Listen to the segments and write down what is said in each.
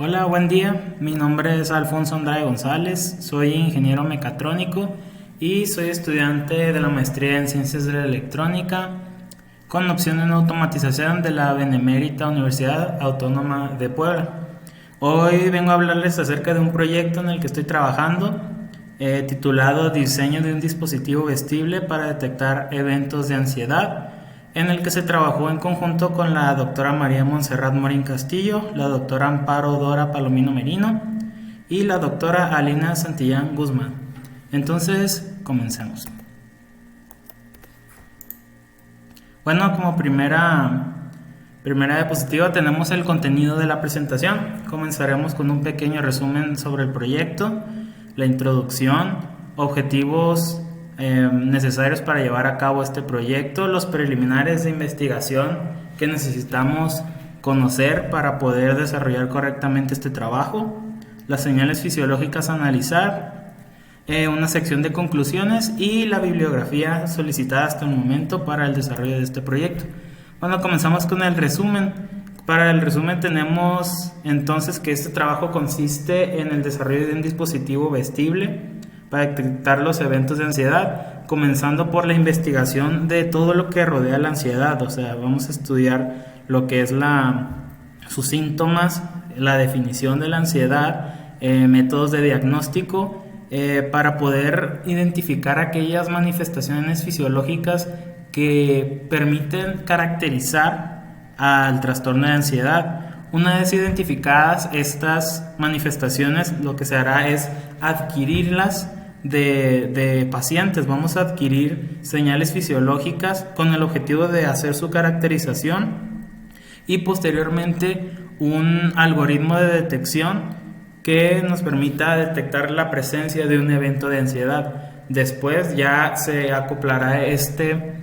Hola, buen día. Mi nombre es Alfonso Andrade González, soy ingeniero mecatrónico y soy estudiante de la maestría en Ciencias de la Electrónica con opción en automatización de la Benemérita Universidad Autónoma de Puebla. Hoy vengo a hablarles acerca de un proyecto en el que estoy trabajando titulado Diseño de un dispositivo vestible para detectar eventos de ansiedad, en el que se trabajó en conjunto con la doctora María Montserrat Morín Castillo, la doctora Amparo Dora Palomino Merino y la doctora Alina Santillán Guzmán. Entonces, comencemos. Bueno, como primera diapositiva tenemos el contenido de la presentación. Comenzaremos con un pequeño resumen sobre el proyecto, la introducción, objetivos necesarios para llevar a cabo este proyecto, los preliminares de investigación que necesitamos conocer para poder desarrollar correctamente este trabajo, las señales fisiológicas a analizar, una sección de conclusiones y la bibliografía solicitada hasta el momento para el desarrollo de este proyecto. Bueno, comenzamos con el resumen. Para el resumen tenemos entonces que este trabajo consiste en el desarrollo de un dispositivo vestible para detectar los eventos de ansiedad, comenzando por la investigación de todo lo que rodea la ansiedad. O sea, vamos a estudiar lo que es sus síntomas, la definición de la ansiedad, métodos de diagnóstico, para poder identificar aquellas manifestaciones fisiológicas que permiten caracterizar al trastorno de ansiedad. Una vez identificadas estas manifestaciones, lo que se hará es adquirirlas de pacientes. Vamos a adquirir señales fisiológicas con el objetivo de hacer su caracterización y posteriormente un algoritmo de detección que nos permita detectar la presencia de un evento de ansiedad. Después ya se acoplará este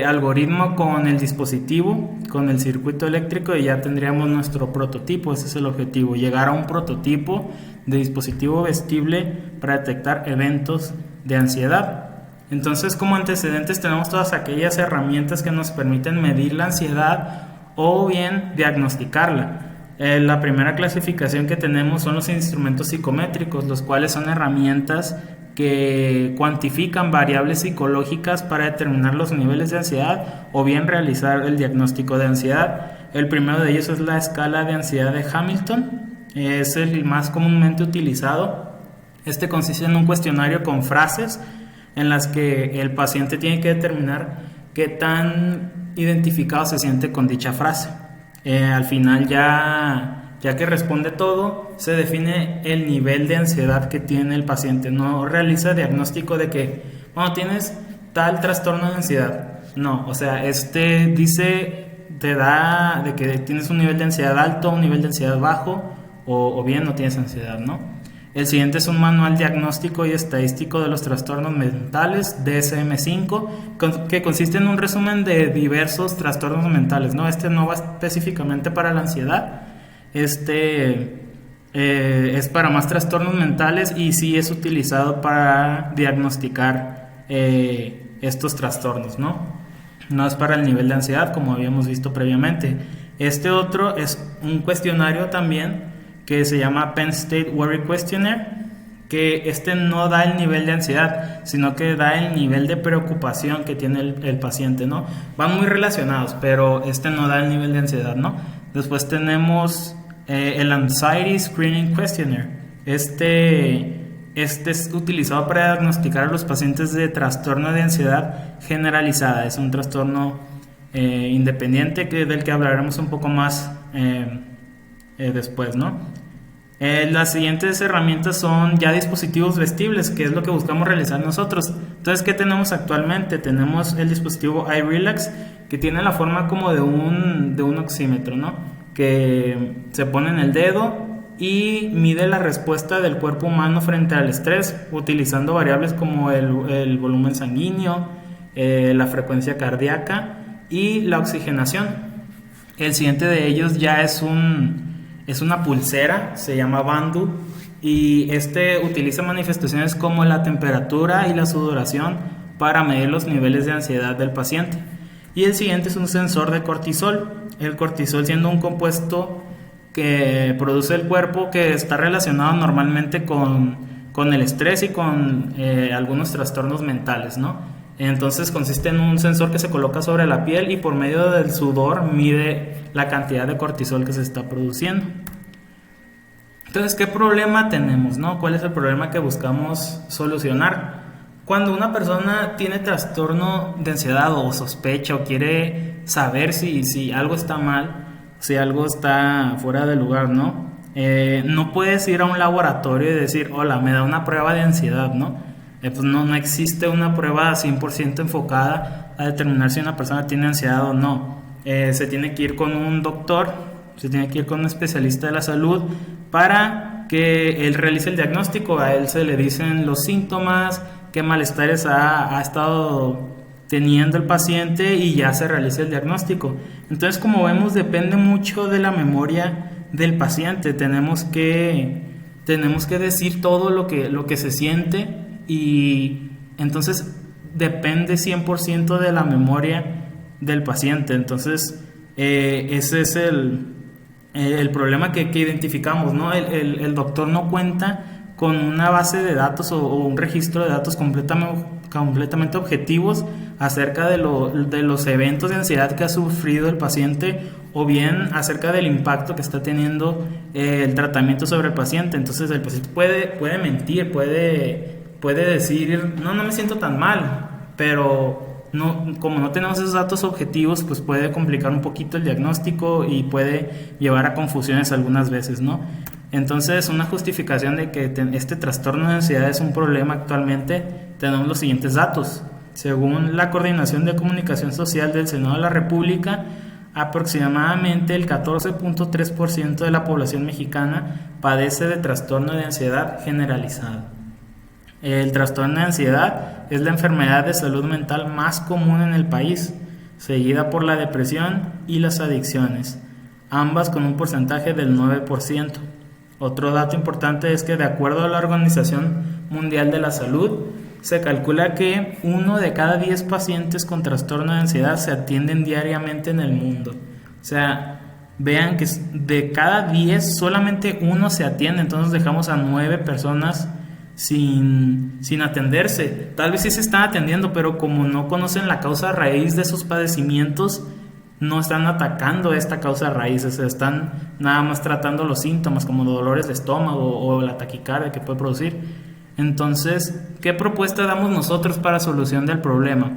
algoritmo con el dispositivo, con el circuito eléctrico, y ya tendríamos nuestro prototipo. Ese es el objetivo, llegar a un prototipo de dispositivo vestible para detectar eventos de ansiedad. Entonces, como antecedentes tenemos todas aquellas herramientas que nos permiten medir la ansiedad o bien diagnosticarla. La primera clasificación que tenemos son los instrumentos psicométricos, los cuales son herramientas que cuantifican variables psicológicas para determinar los niveles de ansiedad o bien realizar el diagnóstico de ansiedad. El primero de ellos es la escala de ansiedad de Hamilton, es el más comúnmente utilizado. Este consiste en un cuestionario con frases en las que el paciente tiene que determinar qué tan identificado se siente con dicha frase. Al final ya que responde todo, se define el nivel de ansiedad que tiene el paciente. No realiza diagnóstico de que, bueno, tienes tal trastorno de ansiedad. No, o sea, te da de que tienes un nivel de ansiedad alto, un nivel de ansiedad bajo, o bien no tienes ansiedad, ¿no? El siguiente es un manual diagnóstico y estadístico de los trastornos mentales, DSM-5, que consiste en un resumen de diversos trastornos mentales, ¿no? Este no va específicamente para la ansiedad. Es para más trastornos mentales y sí es utilizado para diagnosticar estos trastornos, ¿no? No es para el nivel de ansiedad, como habíamos visto previamente. Este otro es un cuestionario también que se llama Penn State Worry Questionnaire, que no da el nivel de ansiedad, sino que da el nivel de preocupación que tiene el paciente, ¿no? Van muy relacionados, pero no da el nivel de ansiedad, ¿no? Después tenemos el Anxiety Screening Questionnaire. Este es utilizado para diagnosticar a los pacientes de trastorno de ansiedad generalizada. Es un trastorno independiente del que hablaremos un poco más después, ¿no? Las siguientes herramientas son ya dispositivos vestibles, que es lo que buscamos realizar nosotros. Entonces, ¿qué tenemos actualmente? Tenemos el dispositivo iRelax, que tiene la forma como de un oxímetro, ¿no? Que se pone en el dedo y mide la respuesta del cuerpo humano frente al estrés, utilizando variables como el volumen sanguíneo, la frecuencia cardíaca y la oxigenación. El siguiente de ellos ya es una pulsera, se llama Bandu, y utiliza manifestaciones como la temperatura y la sudoración para medir los niveles de ansiedad del paciente. Y el siguiente es un sensor de cortisol, el cortisol siendo un compuesto que produce el cuerpo, que está relacionado normalmente con el estrés y con algunos trastornos mentales, ¿no? Entonces consiste en un sensor que se coloca sobre la piel y por medio del sudor mide la cantidad de cortisol que se está produciendo. Entonces, ¿qué problema tenemos, no? ¿Cuál es el problema que buscamos solucionar? Cuando una persona tiene trastorno de ansiedad o sospecha o quiere saber si algo está mal, si algo está fuera de lugar, ¿no? No puedes ir a un laboratorio y decir, hola, me da una prueba de ansiedad, ¿no? Pues no existe una prueba 100% enfocada a determinar si una persona tiene ansiedad o no. Se tiene que ir con un doctor, se tiene que ir con un especialista de la salud para que él realice el diagnóstico. A él se le dicen los síntomas, qué malestares ha estado teniendo el paciente y ya se realiza el diagnóstico. Entonces, como vemos, depende mucho de la memoria del paciente. Tenemos que decir todo lo que se siente, y entonces depende 100% de la memoria del paciente. Entonces, ese es el problema que identificamos, ¿no? El doctor no cuenta con una base de datos o un registro de datos completamente objetivos acerca de los eventos de ansiedad que ha sufrido el paciente, o bien acerca del impacto que está teniendo el tratamiento sobre el paciente. Entonces el paciente puede mentir, puede decir, no me siento tan mal, pero como no tenemos esos datos objetivos, pues puede complicar un poquito el diagnóstico y puede llevar a confusiones algunas veces, ¿no? Entonces, una justificación de que este trastorno de ansiedad es un problema actualmente, tenemos los siguientes datos. Según la Coordinación de Comunicación Social del Senado de la República, aproximadamente el 14.3% de la población mexicana padece de trastorno de ansiedad generalizado. El trastorno de ansiedad es la enfermedad de salud mental más común en el país, seguida por la depresión y las adicciones, ambas con un porcentaje del 9%. Otro dato importante es que, de acuerdo a la Organización Mundial de la Salud, se calcula que 1 de cada 10 pacientes con trastorno de ansiedad se atienden diariamente en el mundo. O sea, vean que de cada 10 solamente 1 se atiende, entonces dejamos a 9 personas sin atenderse. Tal vez sí se están atendiendo, pero como no conocen la causa raíz de sus padecimientos, no están atacando esta causa raíz, o sea, están nada más tratando los síntomas como dolores de estómago o la taquicardia que puede producir. Entonces, ¿qué propuesta damos nosotros para solución del problema?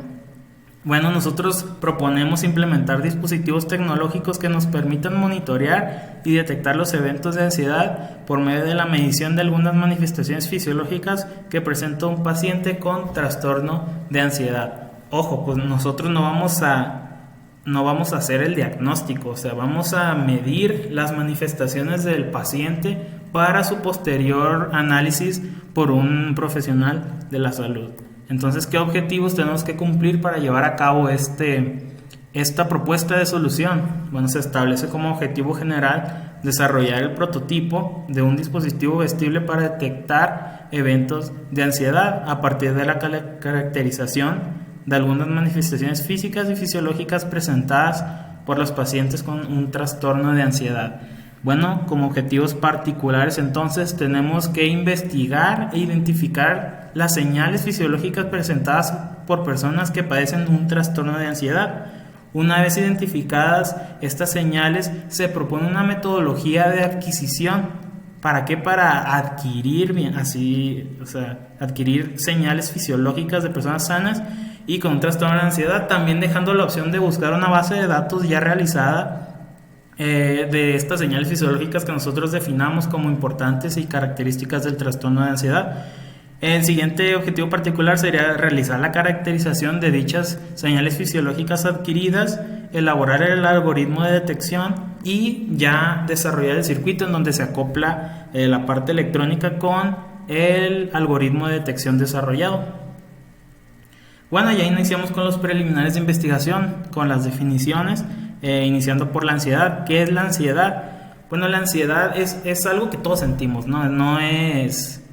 Bueno, nosotros proponemos implementar dispositivos tecnológicos que nos permitan monitorear y detectar los eventos de ansiedad por medio de la medición de algunas manifestaciones fisiológicas que presenta un paciente con trastorno de ansiedad. Ojo, pues nosotros no vamos a hacer el diagnóstico, o sea, vamos a medir las manifestaciones del paciente para su posterior análisis por un profesional de la salud. Entonces, ¿qué objetivos tenemos que cumplir para llevar a cabo esta propuesta de solución? Bueno, se establece como objetivo general desarrollar el prototipo de un dispositivo vestible para detectar eventos de ansiedad a partir de la caracterización de algunas manifestaciones físicas y fisiológicas presentadas por los pacientes con un trastorno de ansiedad. Bueno, como objetivos particulares, entonces, tenemos que investigar e identificar las señales fisiológicas presentadas por personas que padecen un trastorno de ansiedad. Una vez identificadas estas señales, se propone una metodología de adquisición. ¿Para qué? Para adquirir adquirir señales fisiológicas de personas sanas y con un trastorno de ansiedad, también dejando la opción de buscar una base de datos ya realizada de estas señales fisiológicas que nosotros definamos como importantes y características del trastorno de ansiedad. El siguiente objetivo particular sería realizar la caracterización de dichas señales fisiológicas adquiridas, elaborar el algoritmo de detección y ya desarrollar el circuito en donde se acopla la parte electrónica con el algoritmo de detección desarrollado. Bueno, ya iniciamos con los preliminares de investigación, con las definiciones, iniciando por la ansiedad. ¿Qué es la ansiedad? Bueno, la ansiedad es algo que todos sentimos, no es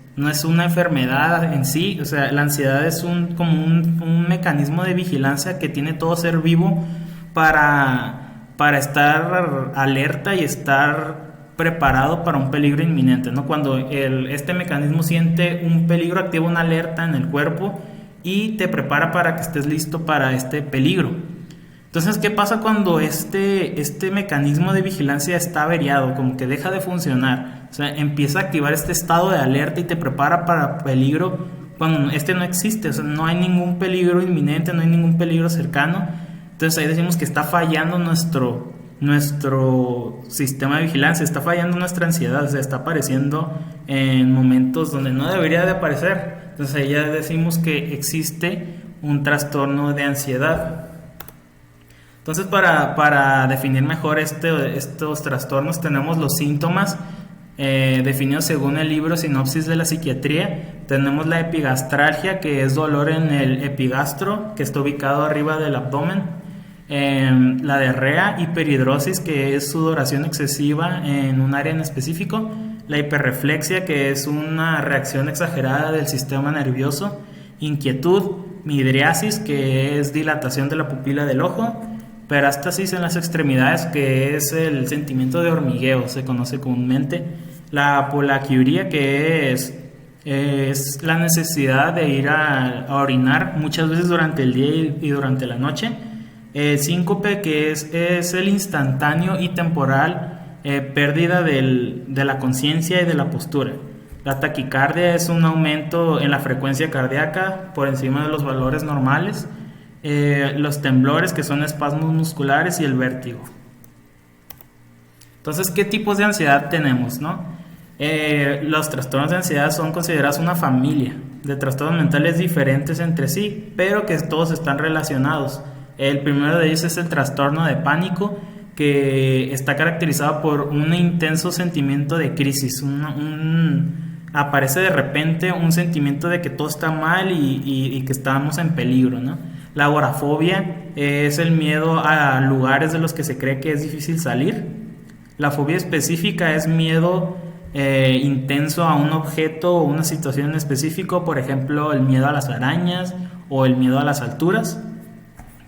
una enfermedad en sí. O sea, la ansiedad es como un mecanismo de vigilancia que tiene todo ser vivo para estar alerta y estar preparado para un peligro inminente, ¿no? Cuando este mecanismo siente un peligro, activa una alerta en el cuerpo y te prepara para que estés listo para este peligro. Entonces, ¿qué pasa cuando este mecanismo de vigilancia está averiado? Como que deja de funcionar. O sea, empieza a activar este estado de alerta y te prepara para peligro cuando este no existe. O sea, no hay ningún peligro inminente, no hay ningún peligro cercano. Entonces ahí decimos que está fallando nuestro sistema de vigilancia, está fallando nuestra ansiedad, o sea, está apareciendo en momentos donde no debería de aparecer. Entonces ahí ya decimos que existe un trastorno de ansiedad. Entonces, para definir mejor estos trastornos, tenemos los síntomas definidos según el libro Sinopsis de la Psiquiatría. Tenemos la epigastralgia, que es dolor en el epigastro, que está ubicado arriba del abdomen. La diarrea, hiperhidrosis, que es sudoración excesiva en un área en específico. La hiperreflexia, que es una reacción exagerada del sistema nervioso. Inquietud, midriasis, que es dilatación de la pupila del ojo. Perástasis en las extremidades, que es el sentimiento de hormigueo, se conoce comúnmente. La polaquiuria, que es la necesidad de ir a orinar muchas veces durante el día y durante la noche. Síncope, que es el instantáneo y temporal pérdida de la conciencia y de la postura. La taquicardia es un aumento en la frecuencia cardíaca por encima de los valores normales. Los temblores, que son espasmos musculares, y el vértigo. Entonces, ¿qué tipos de ansiedad tenemos, no? Los trastornos de ansiedad son considerados una familia de trastornos mentales diferentes entre sí, pero que todos están relacionados. El primero de ellos es el trastorno de pánico, que está caracterizado por un intenso sentimiento de crisis. Aparece de repente un sentimiento de que todo está mal y que estamos en peligro, ¿no? La agorafobia es el miedo a lugares de los que se cree que es difícil salir. La fobia específica es miedo intenso a un objeto o una situación en específico, por ejemplo, el miedo a las arañas o el miedo a las alturas.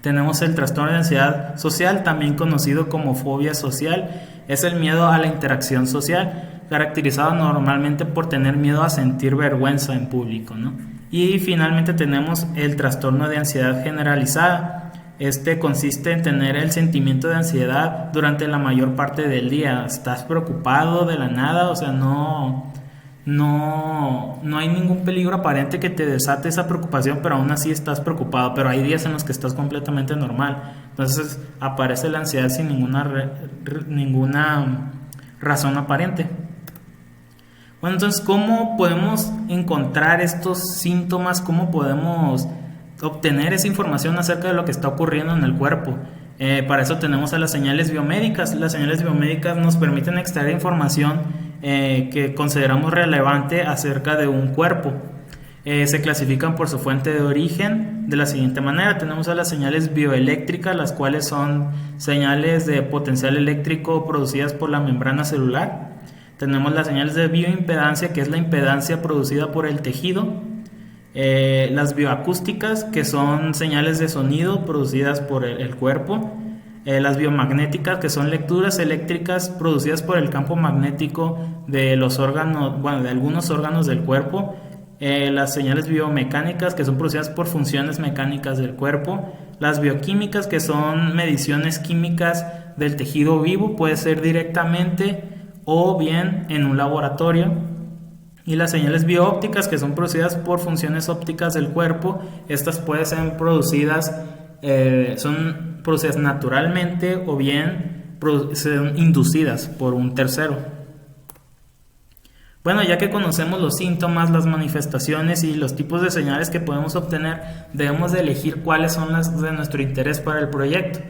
Tenemos el trastorno de ansiedad social, también conocido como fobia social. Es el miedo a la interacción social, caracterizado normalmente por tener miedo a sentir vergüenza en público, ¿no? Y finalmente tenemos el trastorno de ansiedad generalizada. Este consiste en tener el sentimiento de ansiedad durante la mayor parte del día. Estás preocupado de la nada, o sea, no hay ningún peligro aparente que te desate esa preocupación, pero aún así estás preocupado. Pero hay días en los que estás completamente normal. Entonces aparece la ansiedad sin ninguna razón aparente. Bueno, entonces, ¿cómo podemos encontrar estos síntomas? ¿Cómo podemos obtener esa información acerca de lo que está ocurriendo en el cuerpo? Para eso tenemos a las señales biomédicas. Las señales biomédicas nos permiten extraer información que consideramos relevante acerca de un cuerpo. Se clasifican por su fuente de origen de la siguiente manera. Tenemos a las señales bioeléctricas, las cuales son señales de potencial eléctrico producidas por la membrana celular. Tenemos las señales de bioimpedancia, que es la impedancia producida por el tejido. Las bioacústicas, que son señales de sonido producidas por el cuerpo. Las biomagnéticas, que son lecturas eléctricas producidas por el campo magnético de los órganos, de algunos órganos del cuerpo. Las señales biomecánicas, que son producidas por funciones mecánicas del cuerpo. Las bioquímicas, que son mediciones químicas del tejido vivo, puede ser directamente o bien en un laboratorio. Y las señales bioópticas, que son producidas por funciones ópticas del cuerpo. Estas pueden ser son producidas naturalmente o bien son inducidas por un tercero. Bueno, ya que conocemos los síntomas, las manifestaciones y los tipos de señales que podemos obtener, debemos de elegir cuáles son las de nuestro interés para el proyecto.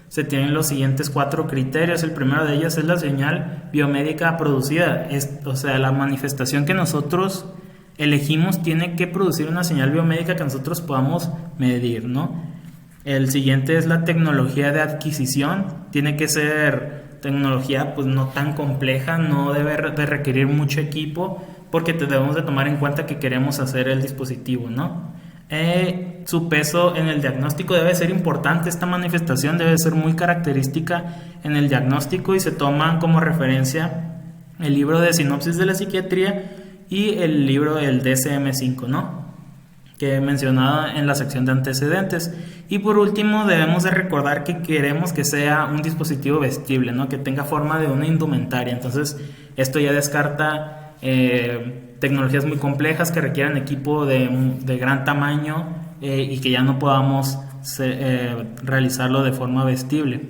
Se tienen los siguientes 4 criterios. El primero de ellos es la señal biomédica producida. O sea, la manifestación que nosotros elegimos tiene que producir una señal biomédica que nosotros podamos medir, ¿no? El siguiente es la tecnología de adquisición. Tiene que ser tecnología pues no tan compleja, no debe de requerir mucho equipo, porque debemos de tomar en cuenta que queremos hacer el dispositivo, ¿no? Su peso en el diagnóstico debe ser importante. Esta manifestación debe ser muy característica en el diagnóstico y se toman como referencia el libro de Sinopsis de la Psiquiatría y el libro del DSM-5, ¿no?, que he mencionado en la sección de antecedentes. Y por último, debemos de recordar que queremos que sea un dispositivo vestible, ¿no?, que tenga forma de una indumentaria. Entonces, esto ya descarta tecnologías muy complejas que requieran equipo de gran tamaño y que ya no podamos realizarlo de forma vestible.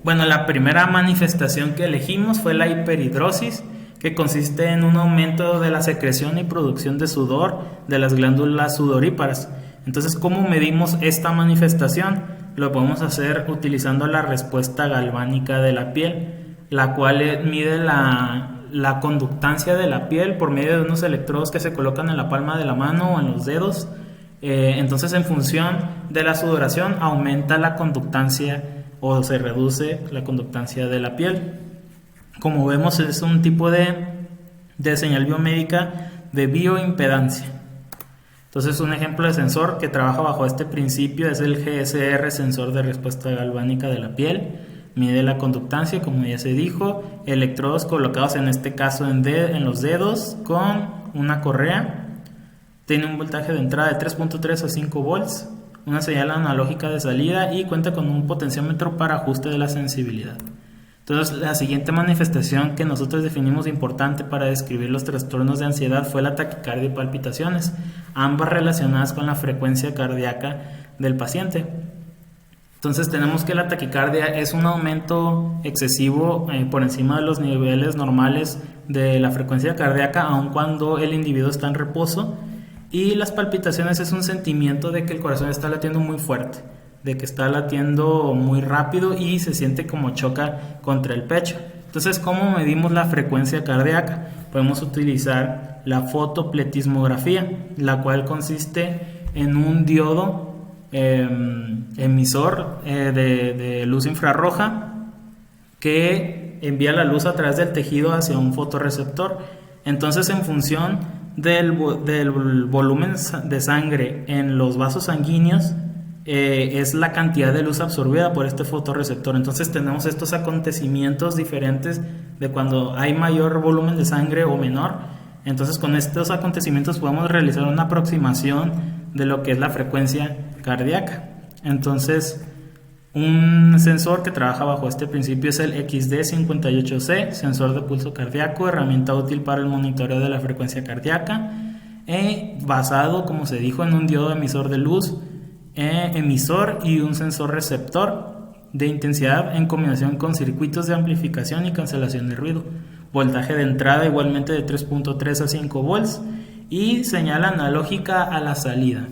Bueno, la primera manifestación que elegimos fue la hiperhidrosis, que consiste en un aumento de la secreción y producción de sudor de las glándulas sudoríparas. Entonces, ¿cómo medimos esta manifestación? Lo podemos hacer utilizando la respuesta galvánica de la piel, la cual mide la conductancia de la piel por medio de unos electrodos que se colocan en la palma de la mano o en los dedos. Entonces, en función de la sudoración, aumenta la conductancia o se reduce la conductancia de la piel. Como vemos, es un tipo de señal biomédica de bioimpedancia. Entonces, un ejemplo de sensor que trabaja bajo este principio es el GSR, sensor de respuesta galvánica de la piel. Mide la conductancia, como ya se dijo, electrodos colocados en este caso en los dedos con una correa. Tiene un voltaje de entrada de 3.3 a 5 volts, una señal analógica de salida y cuenta con un potenciómetro para ajuste de la sensibilidad. Entonces, la siguiente manifestación que nosotros definimos importante para describir los trastornos de ansiedad fue la taquicardia y palpitaciones, ambas relacionadas con la frecuencia cardíaca del paciente. Entonces, tenemos que la taquicardia es un aumento excesivo por encima de los niveles normales de la frecuencia cardíaca, aun cuando el individuo está en reposo, y las palpitaciones es un sentimiento de que el corazón está latiendo muy fuerte, de que está latiendo muy rápido y se siente como choca contra el pecho. Entonces, ¿cómo medimos la frecuencia cardíaca? Podemos utilizar la fotopletismografía, la cual consiste en un diodo emisor de luz infrarroja que envía la luz a través del tejido hacia un fotorreceptor. Entonces, en función del volumen de sangre en los vasos sanguíneos, es la cantidad de luz absorbida por este fotorreceptor. Entonces tenemos estos acontecimientos diferentes de cuando hay mayor volumen de sangre o menor. Entonces, con estos acontecimientos podemos realizar una aproximación de lo que es la frecuencia cardíaca. Entonces, un sensor que trabaja bajo este principio es el XD58C, sensor de pulso cardíaco, herramienta útil para el monitoreo de la frecuencia cardíaca, basado, como se dijo, en un diodo emisor de luz, emisor y un sensor receptor de intensidad en combinación con circuitos de amplificación y cancelación de ruido. Voltaje de entrada igualmente de 3.3 a 5 volts y señal analógica a la salida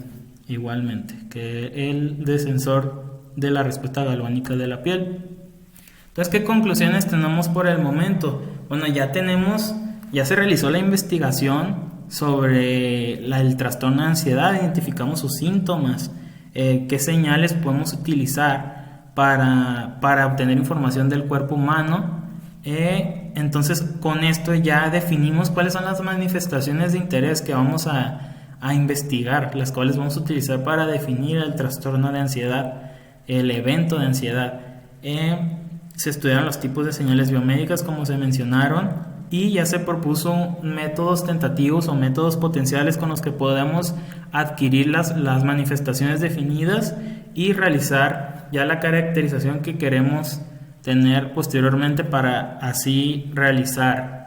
igualmente que el de sensor de la respuesta galvánica de la piel. Entonces, ¿qué conclusiones tenemos por el momento? Bueno, ya se realizó la investigación sobre el trastorno de ansiedad, identificamos sus síntomas, qué señales podemos utilizar para obtener información del cuerpo humano. Entonces, con esto ya definimos cuáles son las manifestaciones de interés que vamos a investigar, las cuales vamos a utilizar para definir el trastorno de ansiedad, el evento de ansiedad. Se estudiaron los tipos de señales biomédicas como se mencionaron y ya se propuso métodos tentativos o métodos potenciales con los que podemos adquirir las manifestaciones definidas y realizar ya la caracterización que queremos tener posteriormente para así realizar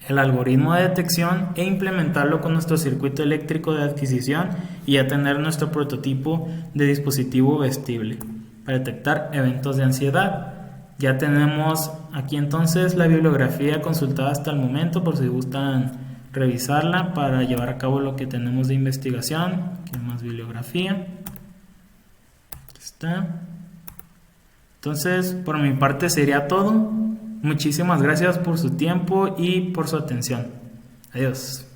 el algoritmo de detección e implementarlo con nuestro circuito eléctrico de adquisición y ya tener nuestro prototipo de dispositivo vestible para detectar eventos de ansiedad. Ya tenemos aquí entonces la bibliografía consultada hasta el momento por si gustan revisarla para llevar a cabo lo que tenemos de investigación. Aquí hay más bibliografía. Aquí está. Entonces, por mi parte sería todo. Muchísimas gracias por su tiempo y por su atención. Adiós.